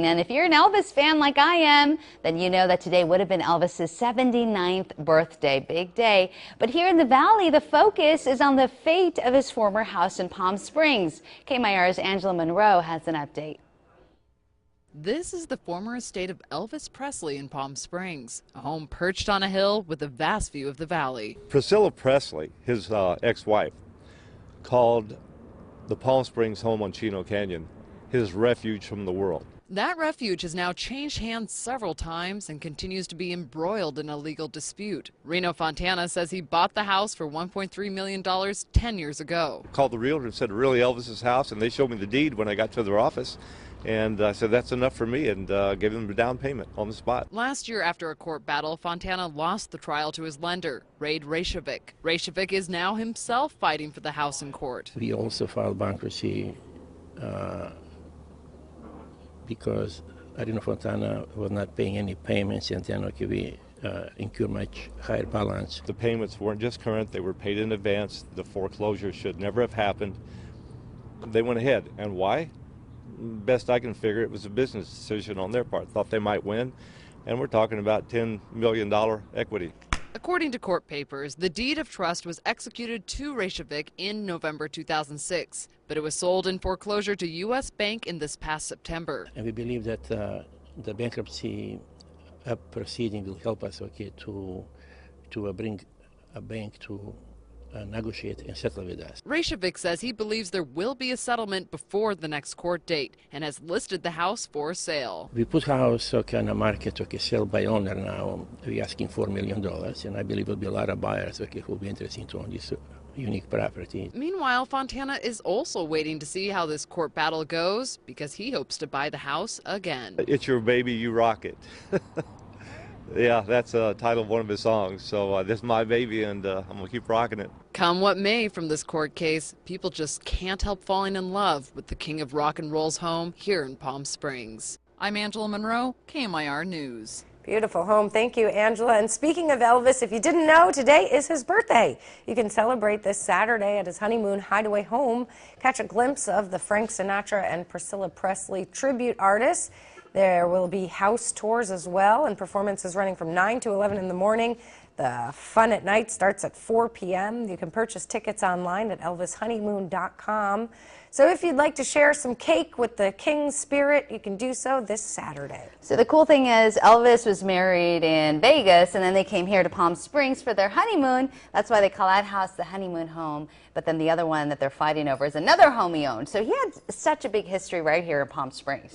And if you're an Elvis fan like I am, then you know that today would have been Elvis's 79th birthday. Big day. But here in the Valley, the focus is on the fate of his former house in Palm Springs. KMIR's Angela Monroe has an update. This is the former estate of Elvis Presley in Palm Springs, a home perched on a hill with a vast view of the valley. Priscilla Presley, his ex-wife, called the Palm Springs home on Chino Canyon his refuge from the world. That refuge has now changed hands several times and continues to be embroiled in a legal dispute. Reno Fontana says he bought the house for $1.3 million 10 years ago. Called the realtor and said, really Elvis's house, and they showed me the deed when I got to their office. And I said, that's enough for me, and gave them a down payment on the spot. Last year, after a court battle, Fontana lost the trial to his lender, Raid Reykjavik. Reykjavik is now himself fighting for the house in court. We also filed bankruptcy because Reno Fontana was not paying any payments, and then we incur much higher balance. The payments weren't just current, they were paid in advance. The foreclosure should never have happened. They went ahead. And why? Best I can figure, it was a business decision on their part. Thought they might win, and we're talking about $10 million equity. According to court papers, the deed of trust was executed to Reykjavik in November 2006, but it was sold in foreclosure to U.S. Bank in this past September. And we believe that the bankruptcy proceeding will help us to bring a bank to negotiate and settle with us. Reykjavik says he believes there will be a settlement before the next court date and has listed the house for sale. We put house on the market, sell by owner now. We're asking $4 million, and I believe there'll be a lot of buyers who will be interested to own this unique property. Meanwhile, Fontana is also waiting to see how this court battle goes because he hopes to buy the house again. It's your baby, you rock it. Yeah, that's the title of one of his songs. So this is my baby, and I'm going to keep rocking it. Come what may from this court case, people just can't help falling in love with the king of rock and roll's home here in Palm Springs. I'm Angela Monroe, KMIR News. Beautiful home. Thank you, Angela. And speaking of Elvis, if you didn't know, today is his birthday. You can celebrate this Saturday at his honeymoon hideaway home. Catch a glimpse of the Frank Sinatra and Priscilla Presley tribute artists. There will be house tours as well, and performances running from 9 to 11 in the morning. The fun at night starts at 4 p.m. You can purchase tickets online at elvishoneymoon.com. So if you'd like to share some cake with the King's spirit, you can do so this Saturday. So the cool thing is Elvis was married in Vegas, and then they came here to Palm Springs for their honeymoon. That's why they call that house the honeymoon home. But then the other one that they're fighting over is another home he owned. So he had such a big history right here in Palm Springs.